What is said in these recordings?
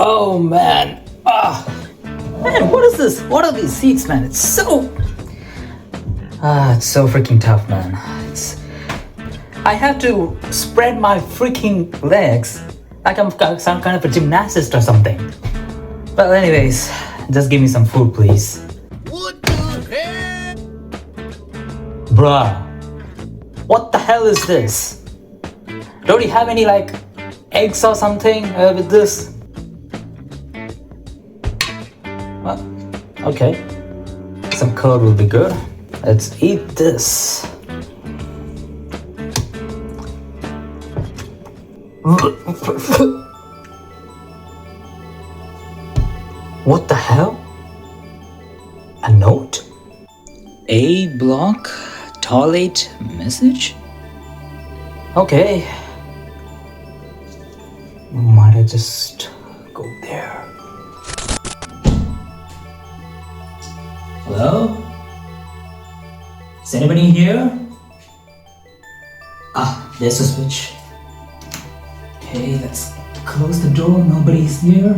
Oh man. Man, what is this? What are these seats, man? It's so freaking tough, man. I have to spread my freaking legs like I'm some kind of a gymnast or something. Well, anyways, just give me some food, please. What the hell? Bruh, what the hell is this? Don't you have any like eggs or something with this? Well, okay. Some curd will be good. Let's eat this. What the hell? A note? A block toilet message? Okay. Might I just go there? Hello? Is anybody here? There's a switch. Okay, let's close the door. Nobody's here.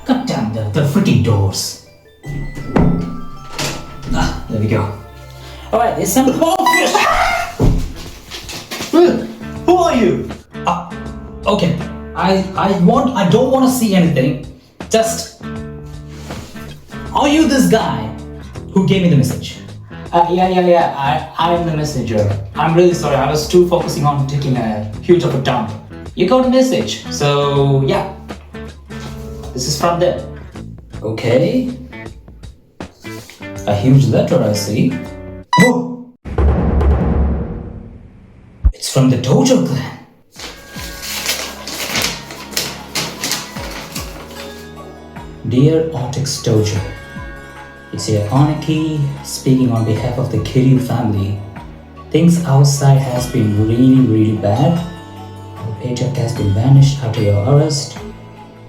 God damn the freaking doors. There we go. Alright, there's some. Oh, who are you? Okay. I don't want to see anything. Just. Are you this guy who gave me the message? Yeah. I'm the messenger. I'm really sorry. I was too focusing on taking a huge of a dump. You got a message, so yeah. This is from them. Okay. A huge letter, I see. Whoa! It's from the Dojo clan. Dear Otix Dojo, it's here Aniki speaking on behalf of the Kiryu family. Things outside has been really bad. Our paycheck has been vanished after your arrest.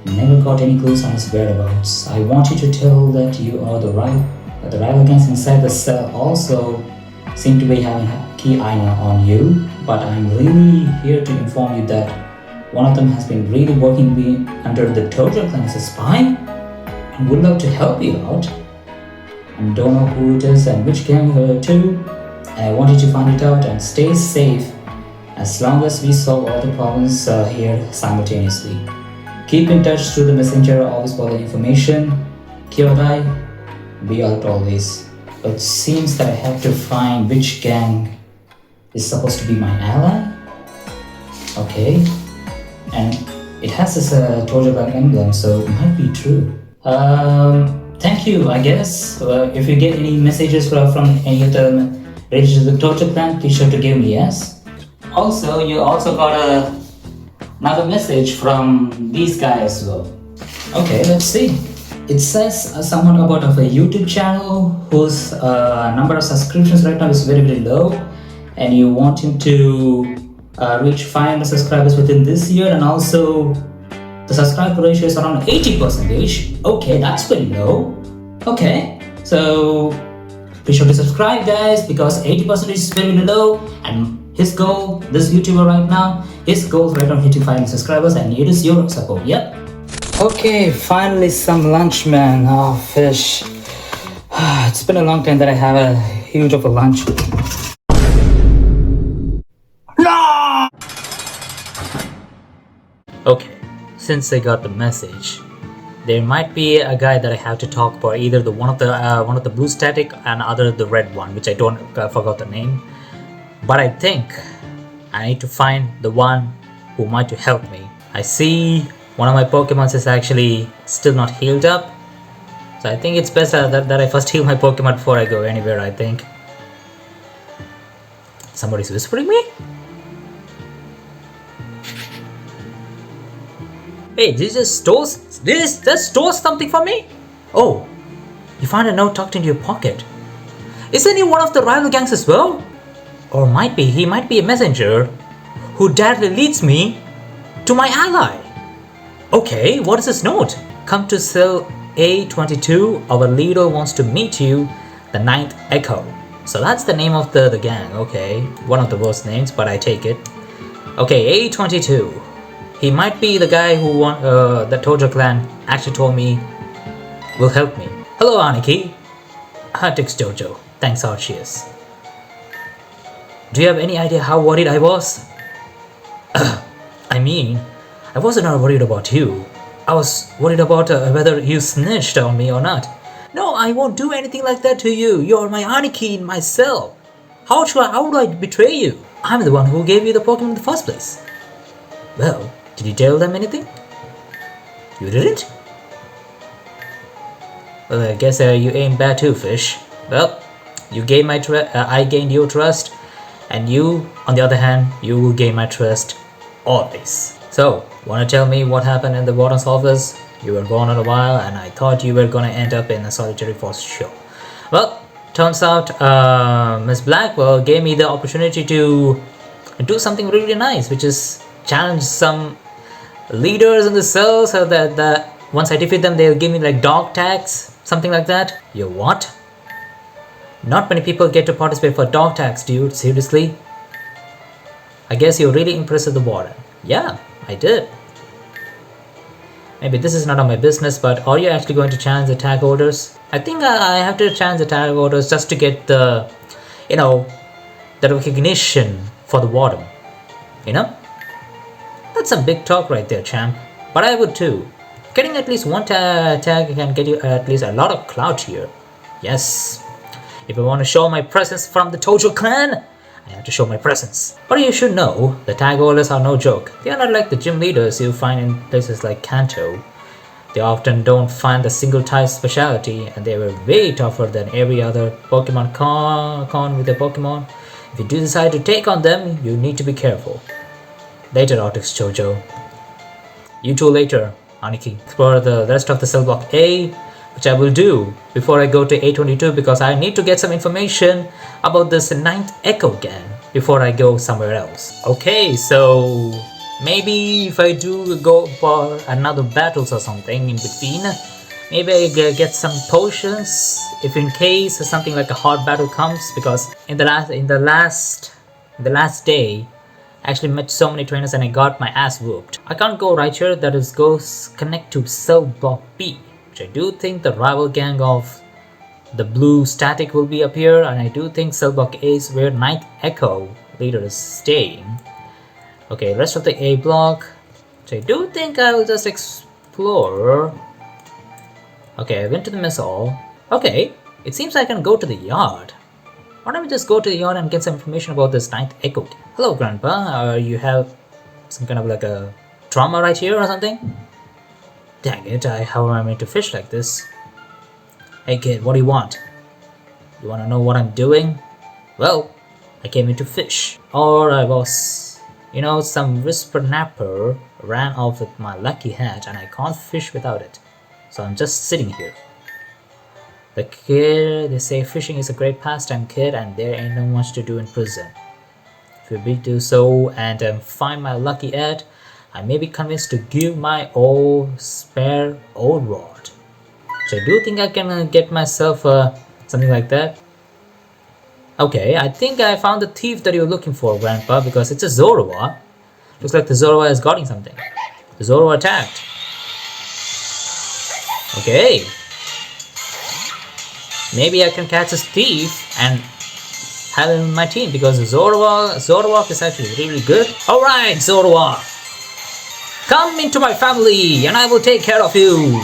Never got any clues on his whereabouts. I want you to tell that you are the rival gangs inside the cell also seem to be having a key eye on you, but I'm really here to inform you that one of them has been really working under the Dojo clan as a spy and would love to help you out. And don't know who it is and which gang to. I want you to find it out and stay safe as long as we solve all the problems here simultaneously. Keep in touch through the messenger, always follow information. Kyorai, be out always. It seems that I have to find which gang is supposed to be my ally. Okay. And it has this Dojo clan emblem, so it might be true. Thank you, I guess. If you get any messages from any of them related to the Dojo clan, be sure to give me yes. Also, you also got another message from these guys as well. Okay, let's see. It says somewhat about a YouTube channel whose number of subscriptions right now is very low, and you want him to reach 500 subscribers within this year, and also the subscriber ratio is around 80%. Okay, that's very low. Okay, so be sure to subscribe, guys, because 80% is very low, and his goal, this YouTuber right now, his goal is right now hitting 500 subscribers, and it is your support. Yep. Okay, finally some lunch, man. Oh, fish. It's been a long time that I have a huge of a lunch. No! Okay, since I got the message, there might be a guy that I have to talk for, either the one of the blue static and other the red one, which I don't forgot the name. But I think I need to find the one who might to help me. I see one of my Pokemons is actually still not healed up, so I think it's best that I first heal my Pokemon before I go anywhere. I think somebody's whispering me. Hey, did this store something for me? Oh, you found a note tucked into your pocket. Isn't he one of the rival gangs as well? Or he might be a messenger who directly leads me to my ally. Okay, what is this note? Come to cell A22, our leader wants to meet you, the 9th Echo. So that's the name of the gang, okay. One of the worst names, but I take it. Okay, A22. He might be the guy who won the Dojo clan actually told me will help me. Hello, Aniki. Thanks, Jojo. Thanks, Arceus. Do you have any idea how worried I was? I mean, I wasn't not worried about you. I was worried about whether you snitched on me or not. No, I won't do anything like that to you. You're my Aniki in myself. How would I betray you? I'm the one who gave you the Pokemon in the first place. Well, did you tell them anything? You didn't? Well, I guess you ain't bad too, Fish. Well, you gained my I gained your trust, and you, on the other hand, you will gain my trust always. So, wanna tell me what happened in the warden's office? You were gone a while, and I thought you were gonna end up in a solitary forest show. Well, turns out Miss Blackwell gave me the opportunity to do something really nice, which is challenge some leaders in the cell, so that once I defeat them, they'll give me like dog tags, something like that. You what? Not many people get to participate for dog tags, dude. Seriously? I guess you're really impressed with the warden. Yeah, I did. Maybe this is none of my business, but are you actually going to challenge the tag orders? I think I have to challenge the tag orders just to get the, the recognition for the warden. You know? That's some big talk right there, champ. But I would too. Getting at least one tag can get you at least a lot of clout here. Yes. If I want to show my presence from the Tojo clan, I have to show my presence. But you should know, the tag holders are no joke. They are not like the gym leaders you find in places like Kanto. They often don't find the single type specialty, and they were way tougher than every other Pokemon con with their Pokemon. If you do decide to take on them, you need to be careful. Later, Artix Jojo. You too later, Aniki. Explore the rest of the cell block A, which I will do before I go to A22, because I need to get some information about this 9th Echo Gang before I go somewhere else. Okay, so maybe if I do go for another battles or something in between, maybe I get some potions if in case something like a hard battle comes, because in the last day I actually met so many trainers and I got my ass whooped. I can't go right here, that is goes connect to cell block B, which I do think the rival gang of the blue static will be up here, and I do think cell block A is where 9th Echo leader is staying. Okay, rest of the A block, which I do think I will just explore. Okay, I went to the mess hall. Okay, it seems I can go to the yard. Why don't we just go to the yard and get some information about this 9th Echo. Hello, Grandpa. You have some kind of like a trauma right here or something? Dang it, how am I meant to fish like this? Hey kid, what do you want? You wanna know what I'm doing? Well, I came here to fish. Or I was, some whippersnapper ran off with my lucky hat and I can't fish without it. So I'm just sitting here. The kid, they say fishing is a great pastime, kid, and there ain't no much to do in prison. If you do so and find my lucky hat, I may be convinced to give my old spare old rod. So I do think I can get myself something like that. Okay, I think I found the thief that you're looking for, Grandpa, because it's a Zorua. Looks like the Zorua is guarding something. The Zorua attacked. Okay. Maybe I can catch this thief and have him in my team, because Zorua is actually really good. Alright, Zorua! Come into my family and I will take care of you!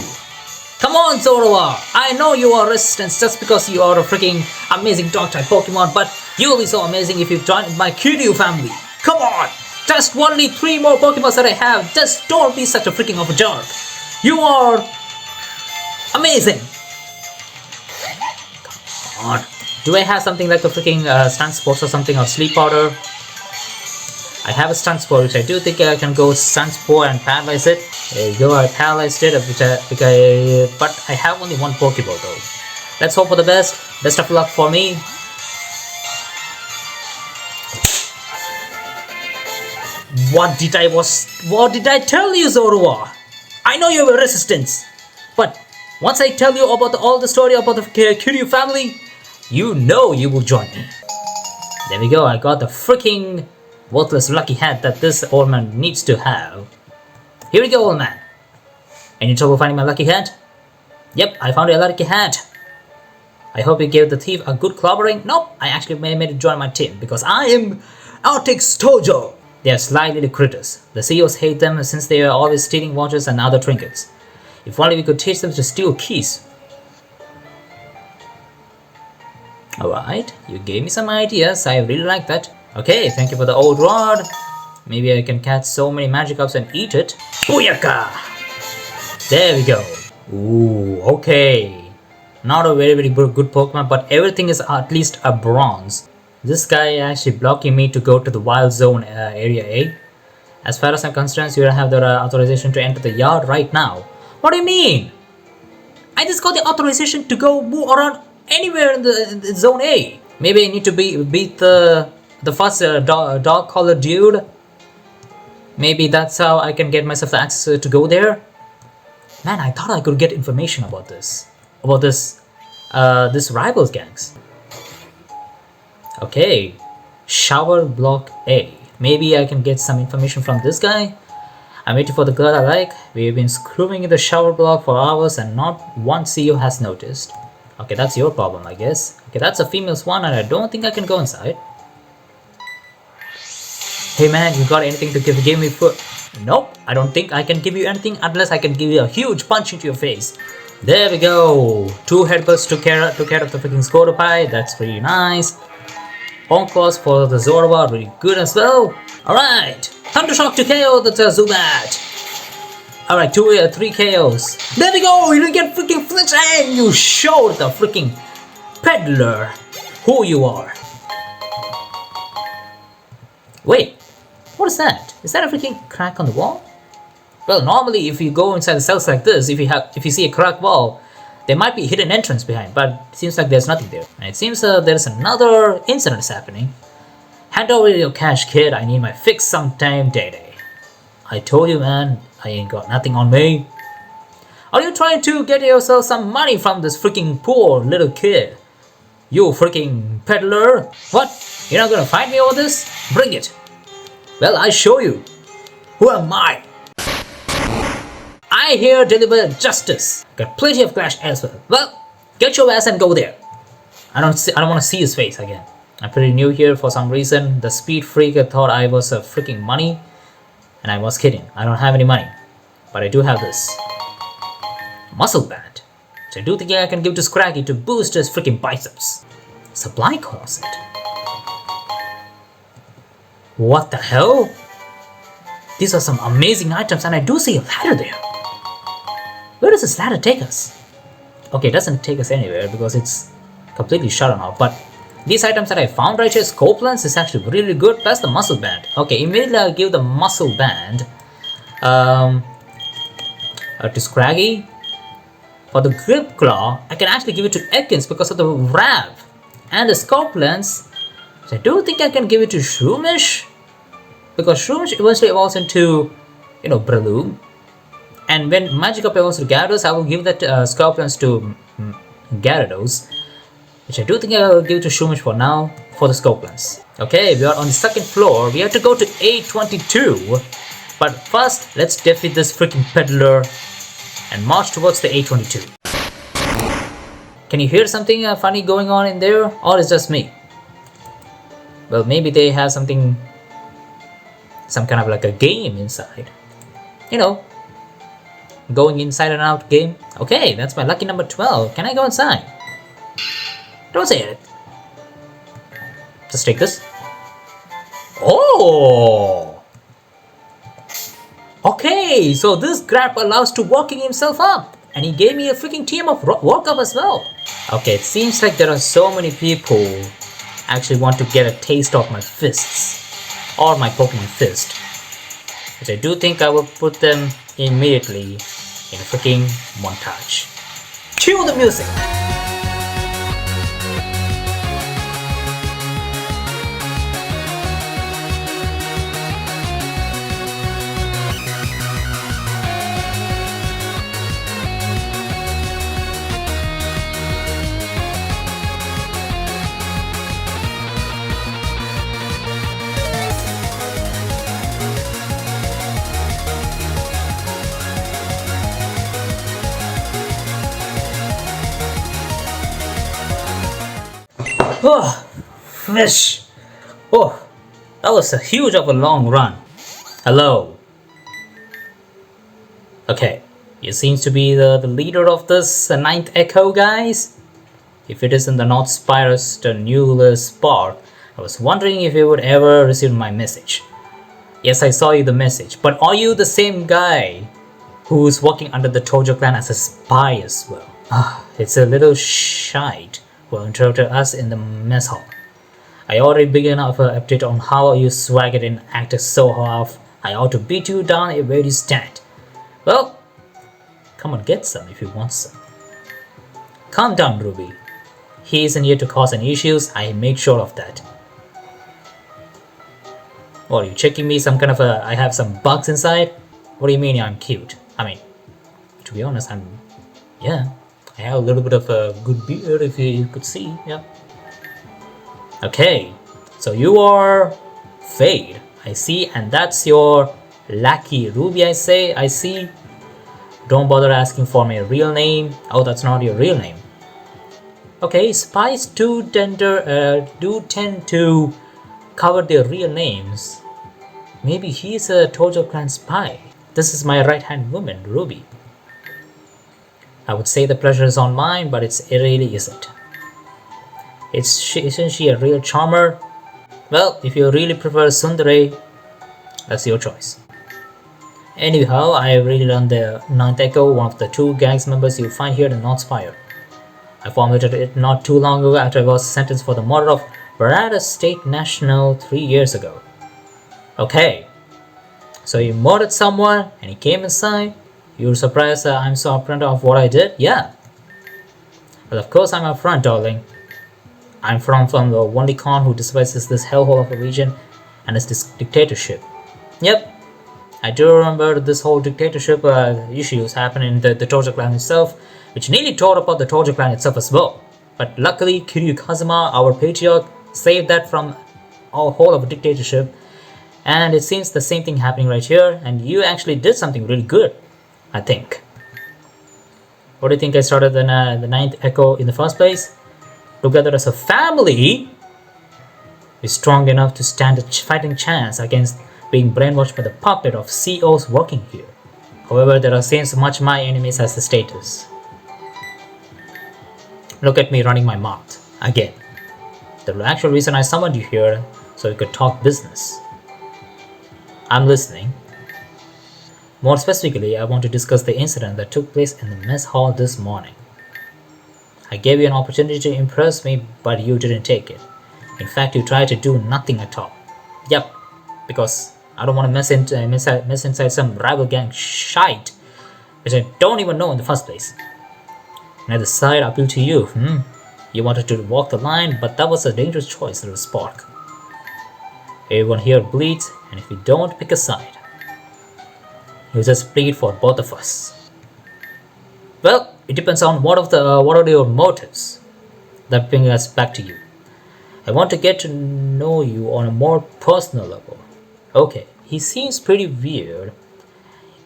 Come on, Zorua! I know you are resistance just because you are a freaking amazing dog type Pokemon, but you'll be so amazing if you join my Kiryu family! Come on! Just only 3 more Pokemon that I have, just don't be such a freaking of a jerk! You are amazing! Come on. Do I have something like a freaking stunt sports or something, or sleep powder? I have a stunt sport, which I do think I can go stunt sport and paralyze it. There you go, I paralyzed it, but I have only 1 Pokeball though. Let's hope for the best. Best of luck for me. What did I tell you, Zorua? I know you were resistance, but once I tell you about all the story about the Kiryu family, you know you will join me. There we go, I got the freaking worthless lucky hat that this old man needs to have. Here we go, old man. Any trouble finding my lucky hat? Yep, I found a lucky hat. I hope you gave the thief a good clobbering. Nope, I actually made him join my team because I am Arctic's Tojo. They are sly little critters. The CEOs hate them since they are always stealing watches and other trinkets. If only we could teach them to steal keys. Alright, you gave me some ideas. I really like that. Okay, thank you for the old rod. Maybe I can catch so many magic ups and eat it. Booyaka! There we go. Ooh, okay. Not a very good Pokemon, but everything is at least a bronze. This guy actually blocking me to go to the wild zone area A. As far as I'm concerned, you don't have the authorization to enter the yard right now. What do you mean? I just got the authorization to go move around anywhere in the zone A. Maybe I need to beat the first dog collar dude. Maybe that's how I can get myself the access to go there. Man, I thought I could get information about this. About this rivals gangs. Okay, shower block A. Maybe I can get some information from this guy. I'm waiting for the girl I like. We've been screwing in the shower block for hours and not one CEO has noticed. Okay, that's your problem, I guess. Okay, that's a female swan and I don't think I can go inside. Hey man, you got anything to give me for... Nope, I don't think I can give you anything unless I can give you a huge punch into your face. There we go. 2 headbutts took care of the freaking Scoropie. That's pretty nice. Honk claws for the Zorba, really good as well. Alright, Thundershock to KO the Zubat. Alright, 3 KOs. There we go, you didn't get freaking flinched and you showed the freaking peddler who you are. Wait, what is that? Is that a freaking crack on the wall? Well, normally if you go inside the cells like this, if you see a cracked wall, there might be a hidden entrance behind, but it seems like there's nothing there. And it seems there's another incident happening. Hand over your cash, kid. I need my fix sometime, day. I told you, man, I ain't got nothing on me. Are you trying to get yourself some money from this freaking poor little kid? You freaking peddler. What? You're not gonna fight me over this? Bring it. Well, I show you. Who am I? I here deliver justice. Got plenty of cash elsewhere. Well, get your ass and go there. I don't want to see his face again. I'm pretty new here for some reason. The speed freak thought I was a freaking money, and I was kidding. I don't have any money, but I do have this muscle band, which I do think I can give to Scraggy to boost his freaking biceps. Supply closet. What the hell? These are some amazing items, and I do see a ladder there. Where does this ladder take us? Okay, it doesn't take us anywhere because it's completely shut on off. But these items that I found right here, scope lens, is actually really good. Plus the muscle band. Okay, immediately I'll give the muscle band to Scraggy. For the grip claw, I can actually give it to Ekans because of the Rav. And the scope lens, so I do think I can give it to Shroomish. Because Shroomish eventually evolves into, Breloom. And when Magikarp evolves to Gyarados, I will give that Scorpions to Gyarados, which I do think I will give to Shroomish for now, for the Scorpions. Okay, we are on the 2nd floor. We have to go to A22. But first, let's defeat this freaking peddler and march towards the A22. Can you hear something funny going on in there? Or is it just me? Well, maybe they have something, some kind of like a game inside. Going inside and out game. Okay, that's my lucky number 12. Can I go inside? Don't say it. Just take this. Oh! Okay, so this grab allows to walking himself up. And he gave me a freaking team of walk up as well. Okay, it seems like there are so many people actually want to get a taste of my fists. Or my Pokemon fist. Which I do think I will put them immediately in a freaking montage. Cue the music! Oh, fish. Oh, that was a huge of a long run. Hello. Okay, you seems to be the leader of this ninth echo, guys. If it isn't the North Spirus, the Newless Spark, I was wondering if you would ever receive my message. Yes, I saw you the message, but are you the same guy who's working under the Tojo clan as a spy as well? It's a little shite who interrupted us in the mess hall. I already began an update on how you swagged and acted so off. I ought to beat you down where you stand. Well, come and get some if you want some. Calm down, Ruby. He isn't here to cause any issues, I make sure of that. What, are you checking me some kind of I have some bugs inside? What do you mean I'm cute? I mean, to be honest, yeah, I have a little bit of a good beard if you could see, yeah. Okay, so you are Fade, I see, and that's your lackey Ruby, I see. Don't bother asking for my real name. Oh, that's not your real name. Okay, spies do tend to cover their real names. Maybe he's a Tojo clan spy. This is my right-hand woman, Ruby. I would say the pleasure is on mine, but it really isn't. Isn't she a real charmer? Well, if you really prefer Sundere, that's your choice. Anyhow, I really learned the Ninth Echo, one of the two gangs members you find here in North Spire. I formulated it not too long ago after I was sentenced for the murder of Barada State National 3 years ago. Okay, so you murdered someone and he came inside. You were surprised that I'm so upfront of what I did? Yeah. Well, of course I'm upfront, darling. I'm from the only Khan who despises this hellhole of a region and its dictatorship. Yep, I do remember this whole dictatorship issues happening in the Tojo clan itself, which nearly tore apart the Tojo clan itself as well. But luckily, Kiryu Kazuma, our patriarch, saved that from a whole of a dictatorship. And it seems the same thing happening right here, and you actually did something really good, I think. What do you think I started the Ninth Echo in the first place? Together as a family, is strong enough to stand a fighting chance against being brainwashed by the puppet of CEOs working here. However, there are seems much my enemies as the status. Look at me running my mouth, again. The actual reason I summoned you here, so we could talk business. I'm listening. More specifically, I want to discuss the incident that took place in the mess hall this morning. I gave you an opportunity to impress me, but you didn't take it. In fact, you tried to do nothing at all. Yep, because I don't want to mess inside some rival gang shite, which I don't even know in the first place. Neither side appealed to you. You wanted to walk the line, but that was a dangerous choice, little spark. Everyone here bleeds, and if you don't pick a side, you just bleed for both of us. Well, it depends on what are your motives that bring us back to you. I want to get to know you on a more personal level. Okay, he seems pretty weird.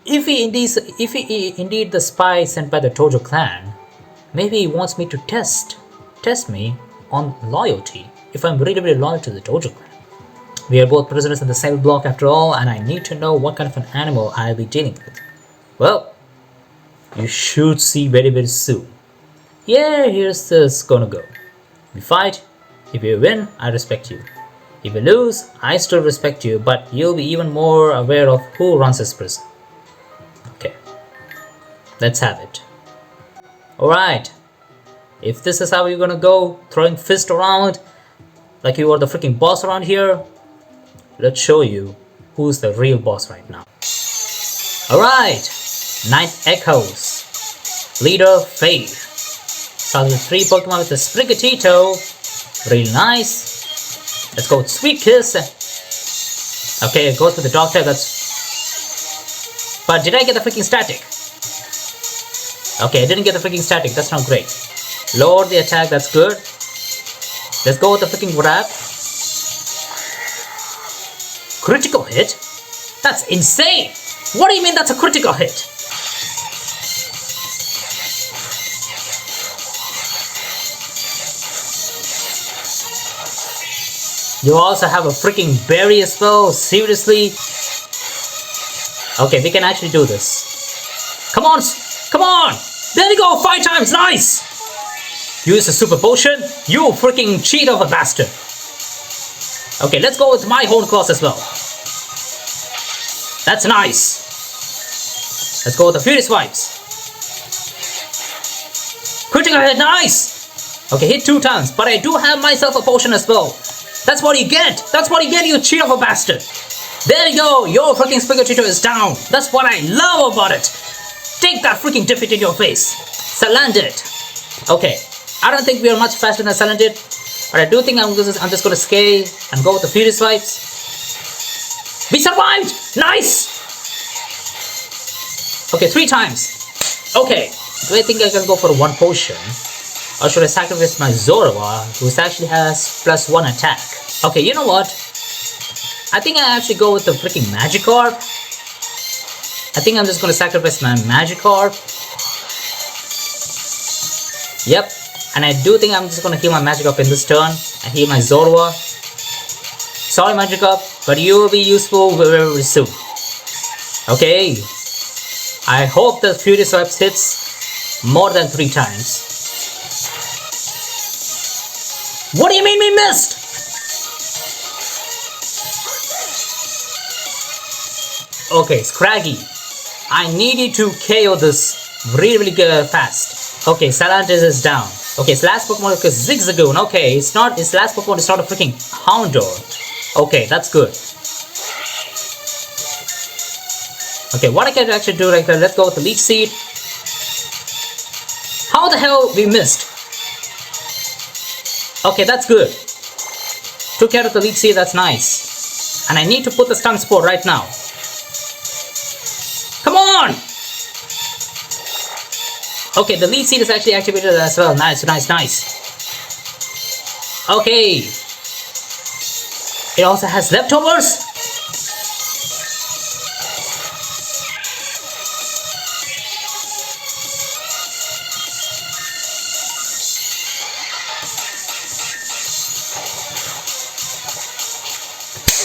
If he indeed the spy sent by the Tojo clan, maybe he wants me to test me on loyalty, if I'm really loyal to the Tojo clan. We are both prisoners in the same block after all, and I need to know what kind of an animal I'll be dealing with. Well, you should see very soon. Yeah, here's this gonna go. We fight. If you win, I respect you. If you lose, I still respect you, but you'll be even more aware of who runs this prison. Okay, let's have it. Alright, if this is how you're gonna go, throwing fist around like you are the freaking boss around here, let's show you who's the real boss right now. Alright, Ninth Echoes, Leader Faith. Started with 3 Pokemon with the Sprigatito, really nice. Let's go with Sweet Kiss. Okay, it goes with the dog type, that's... But did I get the freaking static? Okay, I didn't get the freaking static, that's not great. Lower the attack, that's good. Let's go with the freaking grab. Critical hit? That's insane! What do you mean that's a critical hit? You also have a freaking berry as well. Seriously? Okay, we can actually do this. Come on! Come on! There we go! 5 times! Nice! Use a super potion. You freaking cheat of a bastard. Okay, let's go with my horn claws as well. That's nice. Let's go with the Furious Vibes. Critical hit, nice! Okay, hit 2 times, but I do have myself a potion as well. That's what you get! That's what you get, you cheat of a bastard! There you go! Your freaking Spaghettito is down! That's what I love about it! Take that freaking defeat in your face! Salandit! Okay, I don't think we are much faster than Salandit, but I do think I'm just gonna scale and go with the Furious Vibes. We survived! Nice! Okay, 3 times. Okay, do I think I can go for 1 potion? Or should I sacrifice my Zorua, who actually has +1 attack? Okay, you know what? I think I actually go with the freaking Magikarp. I think I'm just gonna sacrifice my Magikarp. Yep, and I do think I'm just gonna heal my Magikarp in this turn and heal my Zorua. Sorry Magikarp, but you will be useful very soon. Okay, I hope the Furious Vibes hits more than 3 times. What do you mean we missed? Okay, Scraggy, I need you to KO this really fast. Okay, Salantis is down. Okay, his last Pokemon is Zigzagoon. Okay, his last Pokemon is not a freaking Houndour. Okay, that's good. Okay, what I can actually do right here, let's go with the Leech Seed. How the hell we missed? Okay, that's good. Took care of the Leech Seed, that's nice. And I need to put the Stun Spore right now. Come on! Okay, the Leech Seed is actually activated as well. Nice, nice, nice. Okay. It also has leftovers.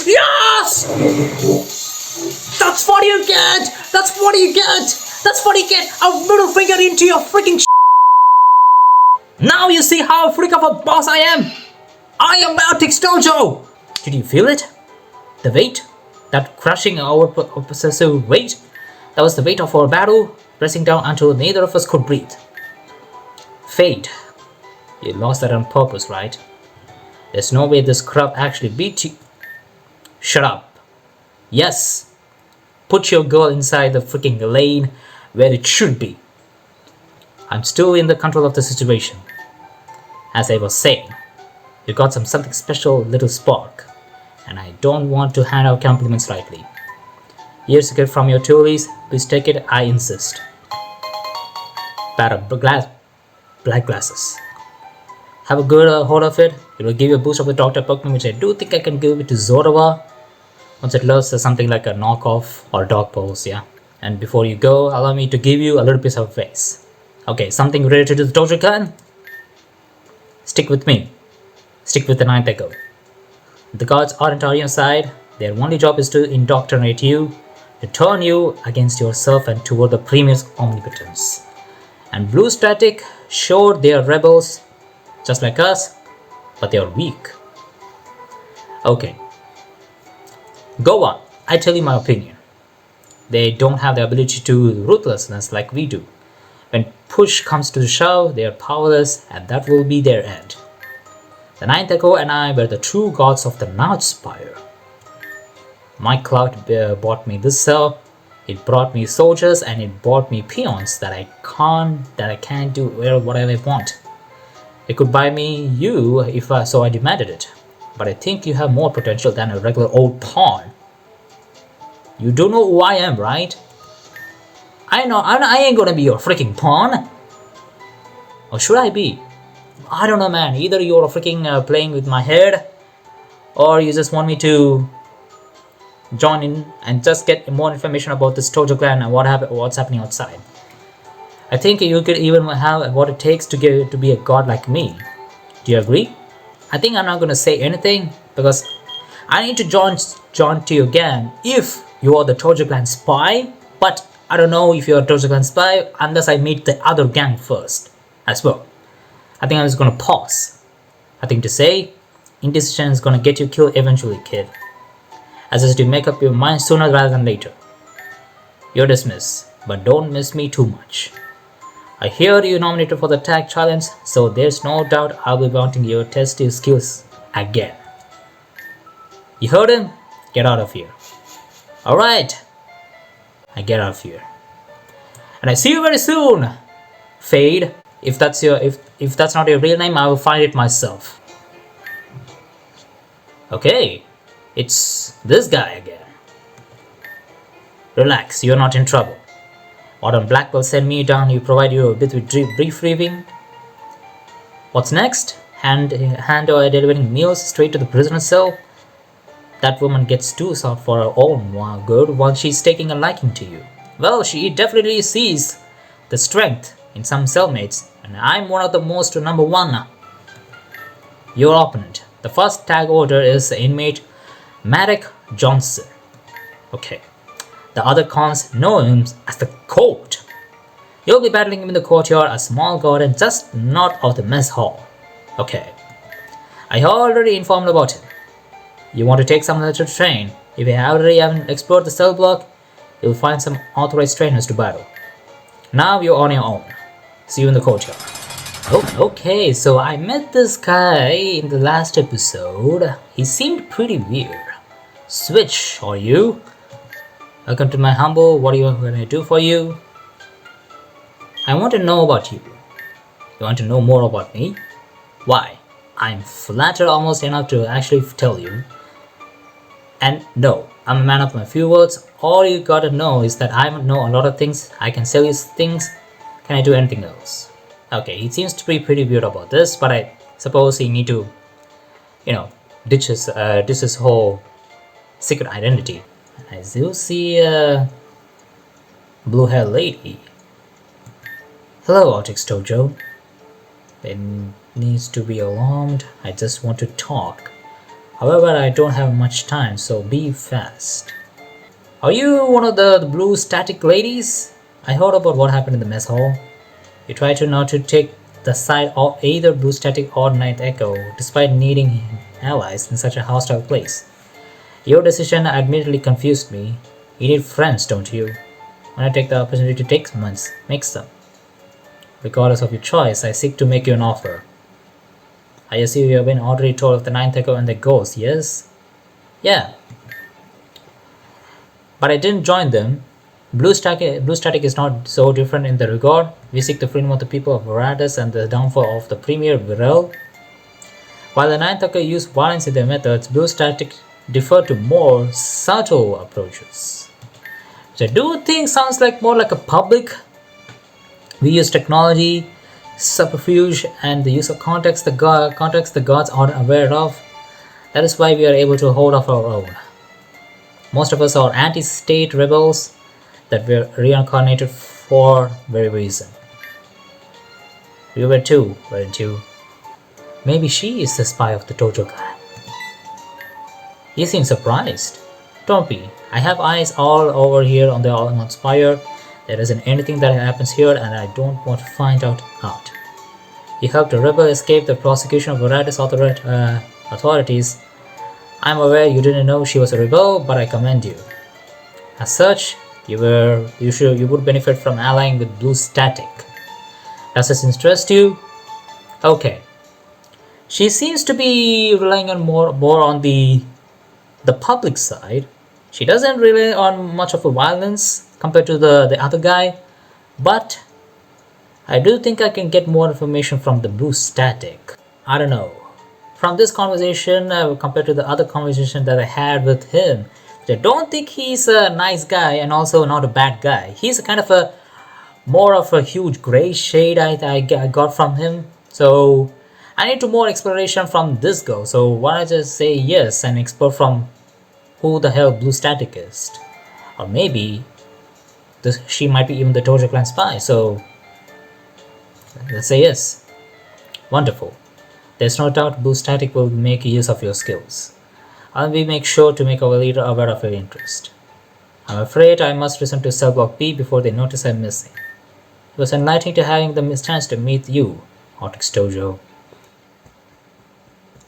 Yes! That's what you get! That's what you get! That's what you get! A middle finger into your freaking Now you see how freak of a boss I am! I am Baltic's Dojo! Did you feel it? The weight? That crushing our possessive weight? That was the weight of our battle, pressing down until neither of us could breathe. Fate. You lost that on purpose, right? There's no way this crab actually beat you. Shut up. Yes. Put your girl inside the freaking lane where it should be. I'm still in the control of the situation. As I was saying, you got something special, little spark, and I don't want to hand out compliments lightly. Here's a gift from your toolies. Please take it, I insist. Pair of black glasses. Have a good hold of it. It will give you a boost of the Dr. Pokemon, which I do think I can give it to Zorua. Once it learns something like a knockoff or dog pose, yeah. And before you go, allow me to give you a little piece of advice. Okay, something related to the Dojo Clan? Stick with me. Stick with the Ninth Echo. The gods aren't on your side. Their only job is to indoctrinate you, to turn you against yourself and toward the previous omnipotence. And Blue Static, sure they are rebels, just like us, but they are weak. Okay. Go on, I tell you my opinion. They don't have the ability to ruthlessness like we do. When push comes to shove, they are powerless and that will be their end. The Ninth Echo and I were the true gods of the North Spire. My cloud bought me this cell, it brought me soldiers and it bought me peons that I can't do whatever I want. It could buy me you if so I demanded it. But I think you have more potential than a regular old pawn. You do know who I am, right? I know, I ain't gonna be your freaking pawn. Or should I be? I don't know, man. Either you're freaking playing with my head, or you just want me to join in and just get more information about this Dojo Clan and what's happening outside. I think you could even have what it takes to be a god like me. Do you agree? I think I'm not going to say anything. because I need to join to your gang if you are the Tojo Clan spy, but I don't know if you're a Tojo Clan spy unless I meet the other gang first as well. I think I'm just gonna pause. I think to say, indecision is gonna get you killed eventually, kid. I suggest you make up your mind sooner rather than later. You're dismissed, but don't miss me too much. I hear you nominated for the tag challenge, so there's no doubt I'll be wanting you to test your skills again. You heard him? Get out of here. Alright, I get out of here. And I see you very soon, Fade. If that's not your real name, I will find it myself. Okay, it's this guy again. Relax, you're not in trouble. Autumn Blackwell sent me down, you provide you a bit with brief briefing. What's next? Hand delivering meals straight to the prisoner cell? That woman gets too soft for her own good while she's taking a liking to you. Well, she definitely sees the strength in some cellmates, and I'm one of the most number one. Your opponent. The first tag order is inmate Marek Johnson. Okay. The other cons know him as the Court. You'll be battling him in the courtyard, a small garden just north of the mess hall. Okay. I already informed about him. You want to take someone to train. If you already haven't explored the cell block, you'll find some authorized trainers to battle. Now you're on your own. See you in the courtyard. Oh, okay, so I met this guy in the last episode. He seemed pretty weird. Switch, are you? Welcome to my humble, what are you going to do for you? I want to know about you. You want to know more about me? Why? I'm flattered almost enough to actually tell you. And no, I'm a man of my few words. All you gotta know is that I know a lot of things. I can sell you things. Can I do anything else? Okay, he seems to be pretty weird about this, but I suppose he need to, ditch his whole secret identity. I do see a blue-haired lady. Hello, Artix Tojo. It needs to be alarmed. I just want to talk. However, I don't have much time, so be fast. Are you one of the blue static ladies? I heard about what happened in the mess hall. You tried to not to take the side of either blue static or night echo, despite needing allies in such a hostile place. Your decision admittedly confused me. You need friends, don't you? When I take the opportunity to take someone's, make some. Regardless of your choice, I seek to make you an offer. I assume you have been already told of the ninth echo and the ghost, yes? Yeah. But I didn't join them. Blue static is not so different in the regard. We seek the freedom of the people of Veratus and the downfall of the Premier Virel. While the ninth echo use violence in their methods, blue static defer to more subtle approaches. So I do think sounds like more like a public. We use technology, subterfuge, and the use of context the gods aren't aware of. That is why we are able to hold off our own. Most of us are anti-state rebels that were reincarnated for very reason. You were too, weren't you? Maybe she is the spy of the Tojo clan. You seem surprised. Don't be. I have eyes all over here on the Almond Spire. There isn't anything that happens here and I don't want to find out. You helped a rebel escape the prosecution of Veratus authorities. I'm aware you didn't know she was a rebel, but I commend you. As such, you would benefit from allying with Blue Static. Does this interest you? Okay. She seems to be relying on more on the public side. She doesn't rely on much of a violence compared to the other guy, but I do think I can get more information from the Blue Static. I don't know. From this conversation compared to the other conversation that I had with him, I don't think he's a nice guy and also not a bad guy. He's a kind of a more of a huge gray shade I got from him. So I need to more exploration from this girl. So why don't I just say yes and explore from who the hell Blue Static is. Or maybe she might be even the Tojo clan spy. So let's say yes. Wonderful. There's no doubt Blue Static will make use of your skills. and we make sure to make our leader aware of your interest. I'm afraid I must return to cell block B before they notice I'm missing. It was enlightening to having the chance to meet you, Onyx Dojo.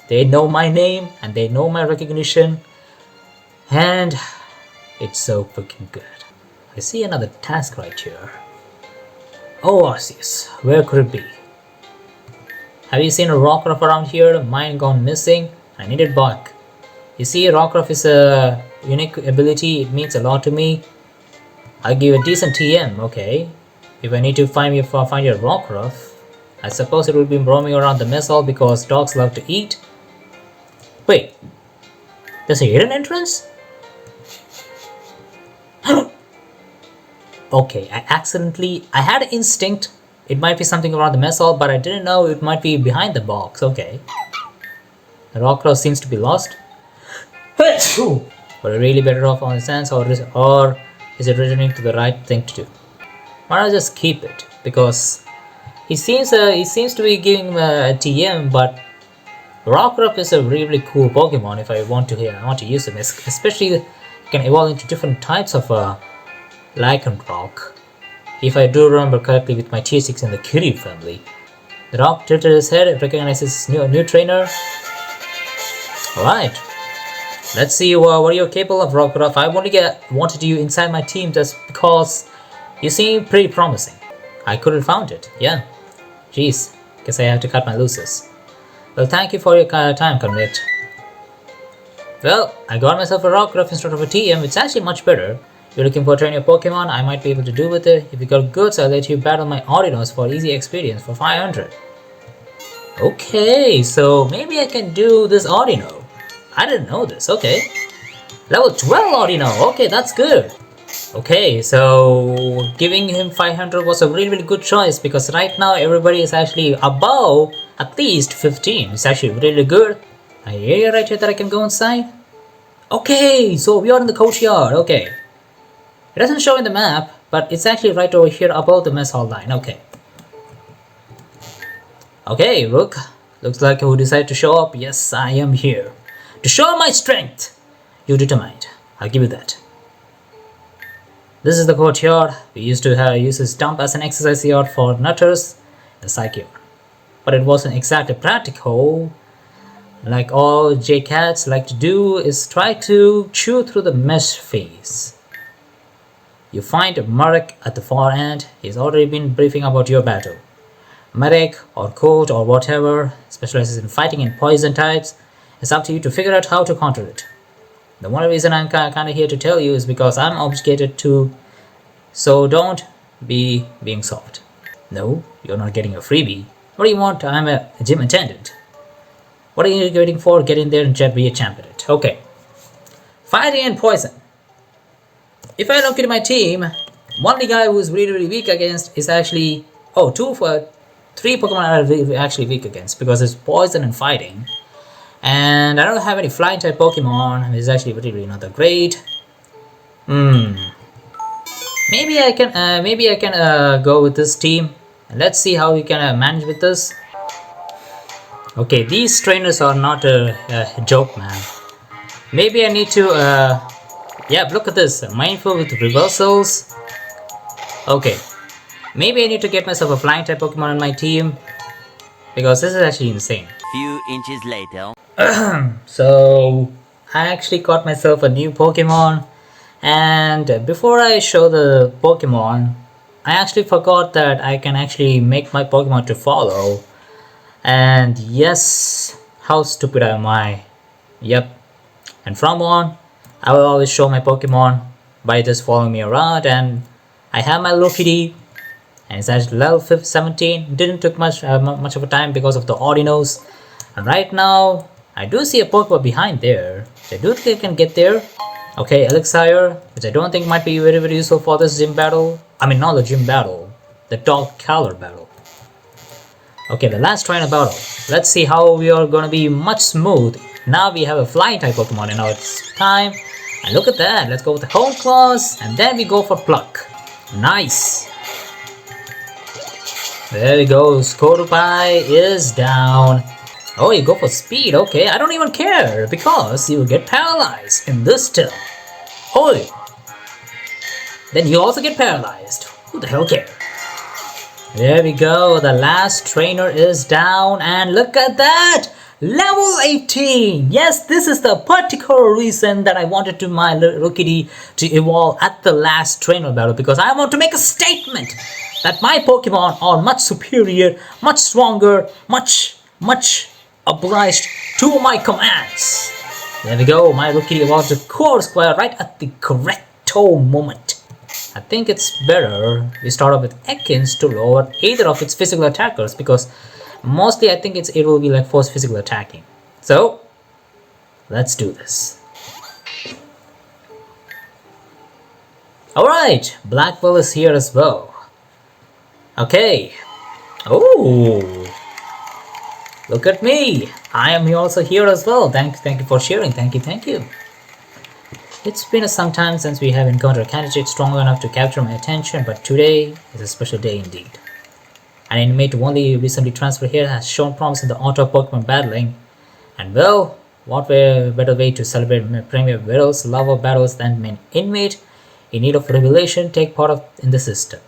They know my name and they know my recognition, and it's so freaking good. I see another task right here. Oh, Arceus, where could it be? Have you seen a Rockruff around here? Mine gone missing. I need it back. You see, Rockruff is a unique ability. It means a lot to me. I give a decent TM, okay. If I need to find your Rockruff, I suppose it will be roaming around the mess hall because dogs love to eat. Wait, there's a hidden entrance? Okay, I had an instinct it might be something around the mess hall, but I didn't know it might be behind the box. Okay. The Rockruff seems to be lost. Were we really better off on the sense, or is it returning to the right thing to do? Why not just keep it? Because he seems to be giving a TM, but Rockruff is a really cool Pokemon. If I want to use him, especially it can evolve into different types of Lycanroc. If I do remember correctly, with my tier 6 in the Kiryu family. The Rock tilted his head and recognizes new trainer. Alright. Let's see what you're capable of, Rockruff. I only wanted you inside my team just because you seem pretty promising. I couldn't found it. Yeah. Jeez. Guess I have to cut my losses. Well, thank you for your time, Convict. Well, I got myself a Rockruff instead of a TM, which is actually much better. You're looking for training your Pokemon, I might be able to do with it. If you got goods, I'll let you battle my Audinos for easy experience for 500. Okay, so maybe I can do this Audino. I didn't know this, okay. Level 12 Audino, okay, that's good. Okay, so giving him 500 was a really good choice because right now everybody is actually above at least 15. It's actually really good. I hear you right here that I can go inside. Okay, so we are in the courtyard, okay. It doesn't show in the map, but it's actually right over here above the mess hall line. Okay. Okay, Rook. Looks like you decided to show up. Yes, I am here. To show my strength. You determined. I'll give you that. This is the courtyard. We used to use this dump as an exercise yard for nutters in the psych yard. But it wasn't exactly practical. Like all J-Cats like to do is try to chew through the mesh phase. You find Marek at the far end. He's already been briefing about your battle. Marek or Coach or whatever specializes in fighting in poison types. It's up to you to figure out how to counter it. The one reason I'm kind of here to tell you is because I'm obligated to. So don't be being soft. No, you're not getting a freebie. What do you want? I'm a gym attendant. What are you waiting for? Get in there and be a champion. Okay. Fighting and poison. If I look at my team, one guy who's really weak against is actually three Pokemon are actually weak against because it's poison and fighting, and I don't have any flying type Pokemon. It's actually really not that great. Maybe I can go with this team. And let's see how we can manage with this. Okay, these trainers are not a joke, man. Maybe I need to. Yeah, look at this. Mindful with reversals. Okay. Maybe I need to get myself a flying type Pokemon on my team. Because this is actually insane. Few inches later. So, I actually got myself a new Pokemon. And before I show the Pokemon, I actually forgot that I can actually make my Pokemon to follow. And yes, how stupid am I? Yep. And from on, I will always show my Pokemon by just following me around, and I have my Lokidee, and it's actually level 17. Didn't took much of a time because of the Audinos, and right now I do see a Pokemon behind there. So I do think I can get there. Okay, Elixir, which I don't think might be very useful for this gym battle. I mean, not the gym battle, the dog color battle. Okay, the last trainer battle. Let's see how we are gonna be much smooth. Now we have a flying type Pokemon, and now it's time. And look at that, let's go with the Home Claws, and then we go for Pluck. Nice. There we go, Scorbunny is down. Oh, you go for speed. Okay, I don't even care because you get paralyzed in this turn. Oh, then you also get paralyzed. Who the hell cares? There we go. The last trainer is down, and look at that. Level 18. Yes, this is the particular reason that I wanted to my Rookidee to evolve at the last trainer battle, because I want to make a statement that my Pokemon are much superior, much stronger, much obliged to my commands. There we go. My Rookidee evolved the core square right at the correcto moment. I think it's better we start off with Ekans to lower either of its physical attackers, because mostly I think it will be like force physical attacking. So let's do this. Alright, Blackwell is here as well. Okay. Oh, look at me. I am also here as well. Thank you for sharing. Thank you. It's been some time since we have encountered a candidate strong enough to capture my attention, but today is a special day indeed. An inmate who only recently transferred here has shown promise in the art of Pokemon battling, and well, what better way to celebrate Premier Viral's love of battles than an inmate in need of revelation take part in the system.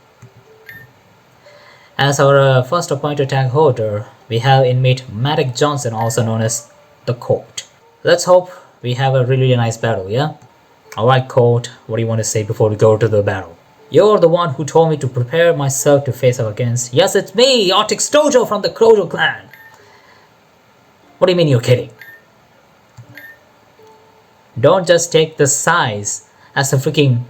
As our first appointed tag holder, we have inmate Maddox Johnson, also known as the Court. Let's hope we have a really nice battle, yeah? Alright, Court, what do you want to say before we go to the battle? You're the one who told me to prepare myself to face up against. Yes, it's me, Arctic Stojo from the Crojo clan. What do you mean you're kidding? Don't just take the size as a freaking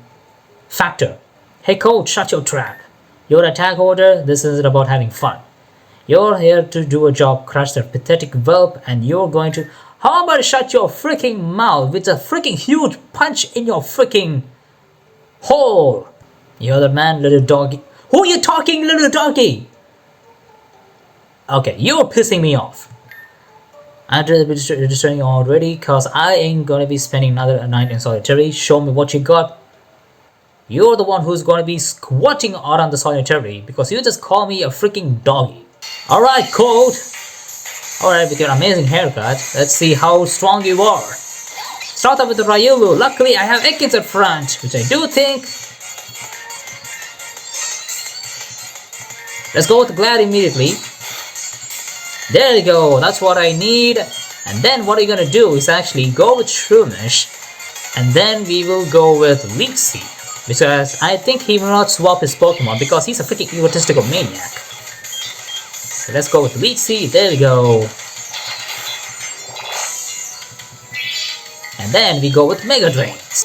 factor. Hey, Coach, shut your trap. You're a tag holder, this isn't about having fun. You're here to do a job, crush their pathetic whelp, and you're going to... How about shut your freaking mouth with a freaking huge punch in your freaking hole? You're the man, little doggy. Who are you talking, little doggy? Okay, you're pissing me off. I'm registering you already, cause I ain't gonna be spending another night in solitary. Show me what you got. You're the one who's gonna be squatting around the solitary because you just call me a freaking doggy. Alright, Code. Alright, with your amazing haircut, let's see how strong you are. Start off with the Ryulu. Luckily, I have Ekans at front, which I do think. Let's go with the Glad immediately. There you go, that's what I need. And then what are you gonna do is actually go with Shroomish. And then we will go with Leech Seed. Because I think he will not swap his Pokemon because he's a freaking egotistical maniac. So let's go with Leech Seed, there we go. And then we go with Mega Drains.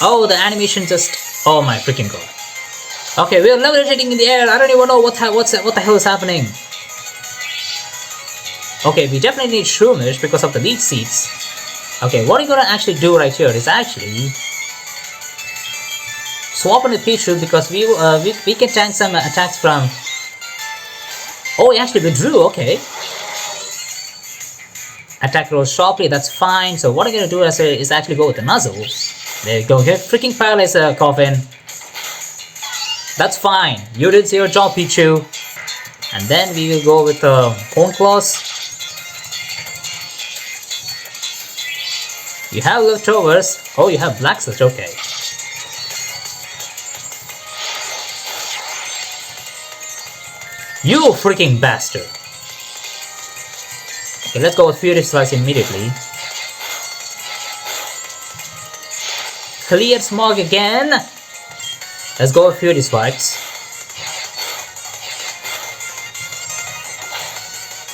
Oh, the animation just... Oh my freaking god. Okay, we are levitating in the air. I don't even know what the hell is happening. Okay, we definitely need Shroomish because of the Leech Seeds. Okay, what we're gonna actually do right here is actually swap on the Pichu because we can tank some attacks from... Oh, he actually withdrew, okay. Attack rolls sharply, that's fine. So what I'm gonna do is actually go with the Nuzzle. There you go, here, freaking paralyze Coffin. That's fine, you did your job, Pichu. And then we will go with Bone Claws. You have leftovers. Oh, you have Black Sludge, okay. You freaking bastard! Okay, let's go with Fury Slice immediately. Clear Smog again! Let's go with Fury Swipes.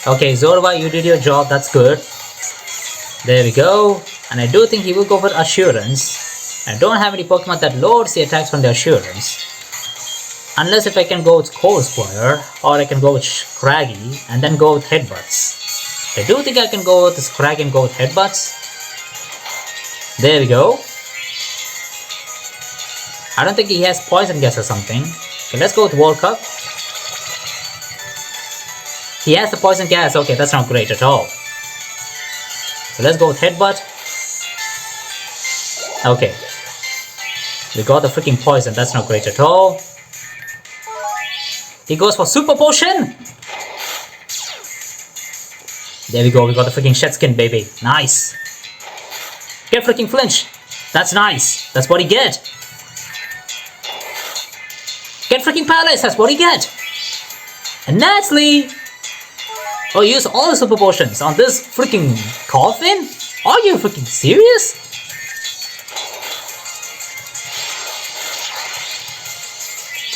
Okay, Zorba, you did your job, that's good. There we go. And I do think he will go for Assurance. I don't have any Pokemon that lowers the attacks from the Assurance. Unless if I can go with Cold Squire, or I can go with Scraggy, and then go with Headbutts. I do think I can go with Scraggy and go with Headbutts. There we go. I don't think he has Poison Gas or something. Okay, let's go with World Cup. He has the Poison Gas, okay, that's not great at all. So let's go with Headbutt. Okay. We got the freaking Poison, that's not great at all. He goes for Super Potion. There we go, we got the freaking shed skin, baby. Nice. Get freaking flinch. That's nice. That's what he get. Get freaking paralyzed. That's what he get. And lastly, oh, use all the super potions on this freaking coffin? Are you freaking serious?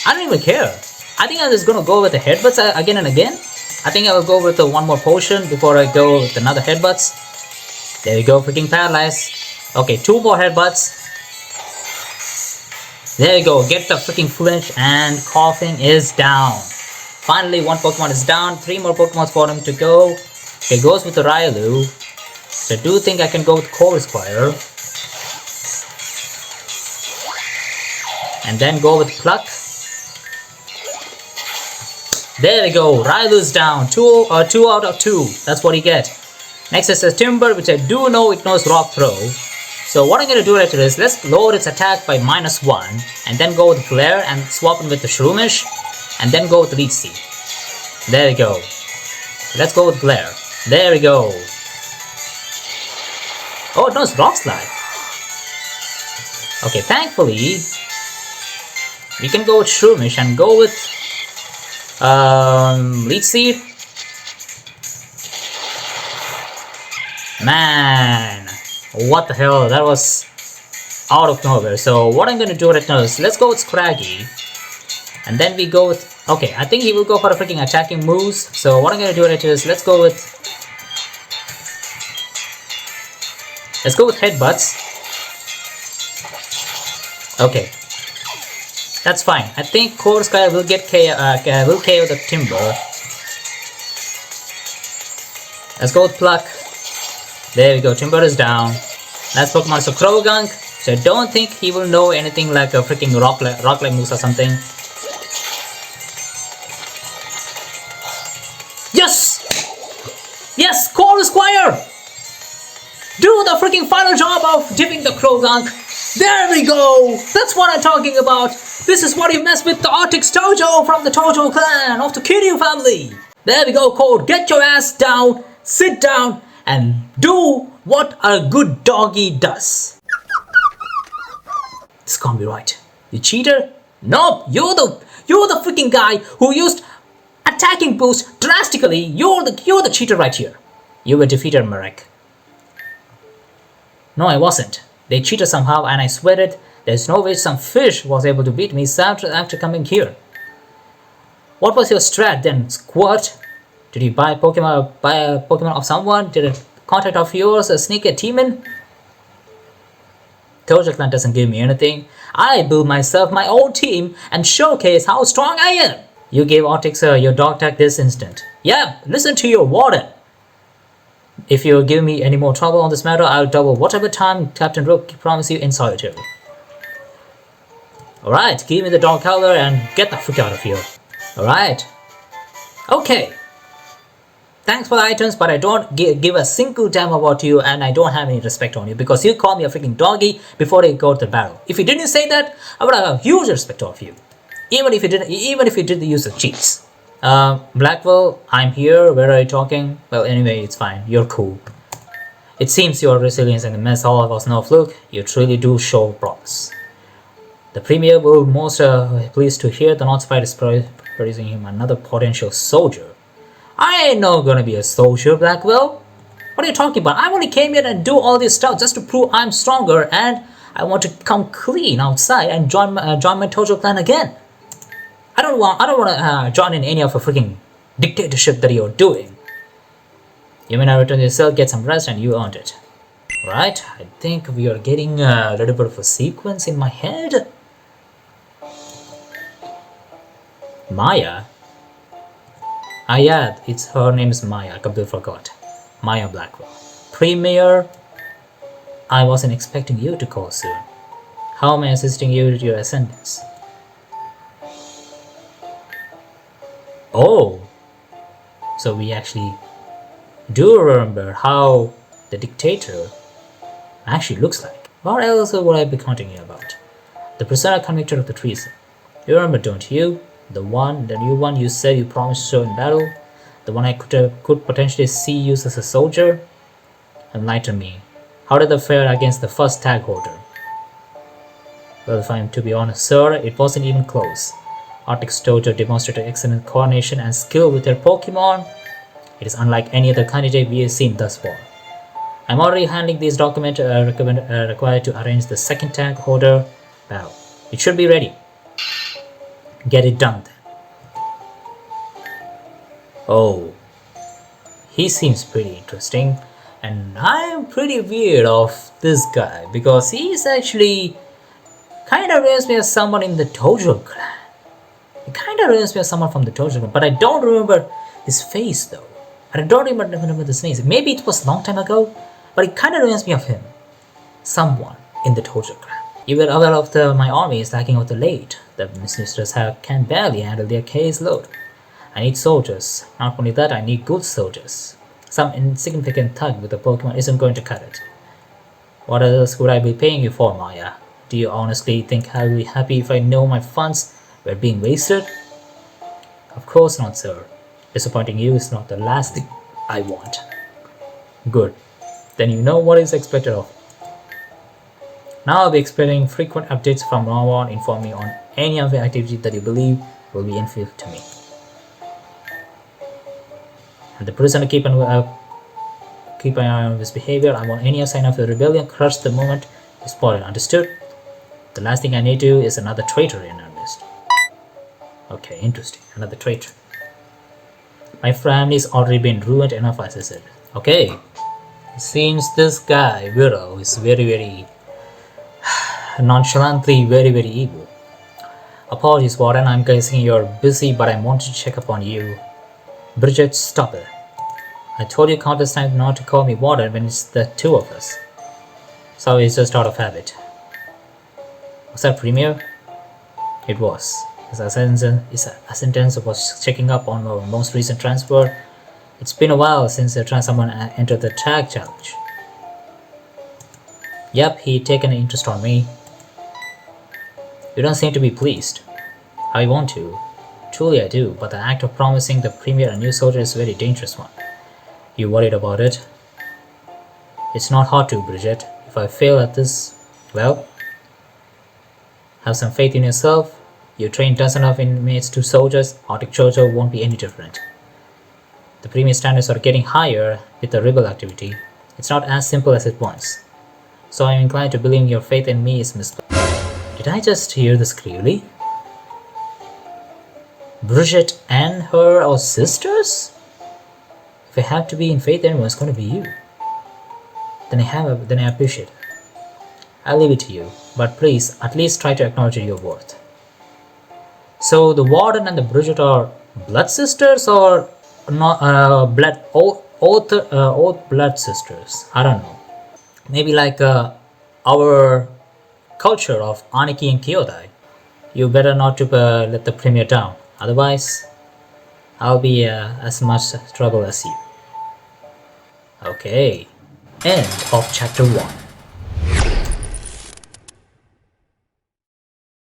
I don't even care. I think I'm just gonna go with the headbutts again and again. I think I will go with the one more potion before I go with another headbutts. There we go, freaking paralyzed. Okay, 2 more headbutts. There we go, get the freaking flinch and coughing is down. Finally, 1 Pokemon is down, 3 more Pokemons for him to go. Okay, goes with the Railu. So I do think I can go with Corvisquire. And then go with Pluck. There we go, Railu's down, 2 out of 2, that's what he get. Next is a Timber, which I do know ignores Rock Throw. So what I'm going to do later is, let's lower its attack by -1, and then go with Flare and swap it with the Shroomish, and then go with Leech Seed. There we go. Let's go with Glare. There we go. Oh, it knows Rock Slide. Okay, thankfully, we can go with Shroomish and go with Leech Seed. Man, what the hell, that was out of nowhere. So what I'm gonna do right now is, let's go with Scraggy, and then we go with, okay, I think he will go for a freaking attacking moves. So what I'm gonna do right here is, let's go with Headbutts. Okay, that's fine. I think Corvisquire will get KO the Timber. Let's go with Pluck. There we go, Timber is down. Last Pokemon is a Croagunk, so I don't think he will know anything like a freaking rock-like moves or something. Yes! Yes, Corvisquire! Do the freaking final job of dipping the Croagunk. There we go! That's what I'm talking about! This is what you mess with the Arctic Tojo from the Tojo clan of the Kiryu family! There we go, Code. Get your ass down, sit down, and do what a good doggy does. This can't be right. You cheater? Nope, you're the freaking guy who used attacking boost drastically. You're the cheater right here. You were defeated, Marek. No, I wasn't. They cheated somehow, and I swear it, there's no way some fish was able to beat me after coming here. What was your strat then, Squirt? Did you buy a Pokemon of someone? Did a contact of yours sneak a team in? Tojo Clan doesn't give me anything. I build myself my own team and showcase how strong I am. You gave Arctic your dog tag this instant. Yeah, listen to your warden. If you give me any more trouble on this matter, I'll double whatever time Captain Rook promised you in solitary. Alright, give me the dog color and get the frick out of here. Alright. Okay. Thanks for the items, but I don't give a single damn about you, and I don't have any respect on you because you called me a freaking doggy before I go to the battle. If you didn't say that, I would have a huge respect of you. Even if you did the use of cheats. Blackwell, I'm here. Where are you talking? Well, anyway, it's fine. You're cool. It seems your resilience in the mess hall was no fluke. You truly do show promise. The Premier will most pleased to hear the North Spider is producing him another potential soldier. I ain't not gonna be a soldier, Blackwell. What are you talking about? I only came here and do all this stuff just to prove I'm stronger, and I want to come clean outside and join my Tojo clan again. I don't want to join in any of a freaking dictatorship that you're doing. You may now return to your cell, get some rest, and you earned it. Right? I think we are getting a little bit of a sequence in my head. Maya? Ah yeah, her name is Maya, I completely forgot. Maya Blackwell. Premier, I wasn't expecting you to call soon. How am I assisting you to your ascendance? Oh, so we actually do remember how the dictator actually looks like. What else would I be counting you about? The persona convicted of the treason. You remember, don't you? The new one you said you promised to show in battle? The one I could potentially see used as a soldier? Enlighten me. How did they fare against the first tag holder? Well, if I am to be honest, sir, it wasn't even close. Arctic's dojo demonstrated excellent coordination and skill with their Pokemon. It is unlike any other candidate we have seen thus far. I'm already handling these documents required to arrange the second tag holder battle. It should be ready. Get it done then. Oh, he seems pretty interesting, and I'm pretty weird of this guy because he's actually kind of reminds me of someone in the Dojo clan. He kind of reminds me of someone from the Dojo clan, but I don't remember his face though. And I don't even remember his name. Maybe it was a long time ago, but it kind of reminds me of him. Someone in the Dojo clan. You were aware of my army is lacking of the late. The ministers can barely handle their caseload. I need soldiers. Not only that, I need good soldiers. Some insignificant thug with a Pokemon isn't going to cut it. What else would I be paying you for, Maya? Do you honestly think I'll be happy if I know my funds were being wasted? Of course not, sir. Disappointing you is not the last thing I want. Good. Then you know what is expected of you. Now I'll be expecting frequent updates from now on. Inform me on any of the activities that you believe will be inferior to me. And the prisoner keep an eye on his behavior. I want any sign of a rebellion crushed the moment he spotted. Understood? The last thing I need to do is another traitor in our list. Okay, interesting. Another traitor. My family's already been ruined enough, as I said. Okay. It seems this guy, Viro, is very nonchalantly very evil. Apologies, Warden. I'm guessing you're busy, but I wanted to check up on you. Bridget, stop it. I told you countless times not to call me Warden when it's the two of us. So it's just out of habit. Was that Premier? It was. His assistant was checking up on our most recent transfer. It's been a while since someone entered the tag challenge. Yep, he'd taken an interest on me. You don't seem to be pleased. I want to. Truly I do, but the act of promising the Premier a new soldier is a very dangerous one. You worried about it? It's not hard to, Bridget. If I fail at this, well, have some faith in yourself. You train dozens of inmates to soldiers. Arctic Chojo won't be any different. The Premier standards are getting higher with the rebel activity. It's not as simple as it once. So I'm inclined to believe your faith in me is misplaced. Did I just hear this clearly? Bridget and her are sisters? If I have to be in faith, then it's going to be you. Then I appreciate it. I'll leave it to you, but please at least try to acknowledge your worth. So the Warden and the Bridget are blood sisters or not? Oath blood sisters. I don't know. Maybe like our culture of Aniki and Kyodai. You better not to let the Premier down. Otherwise, I'll be as much trouble as you. Okay. End of chapter 1.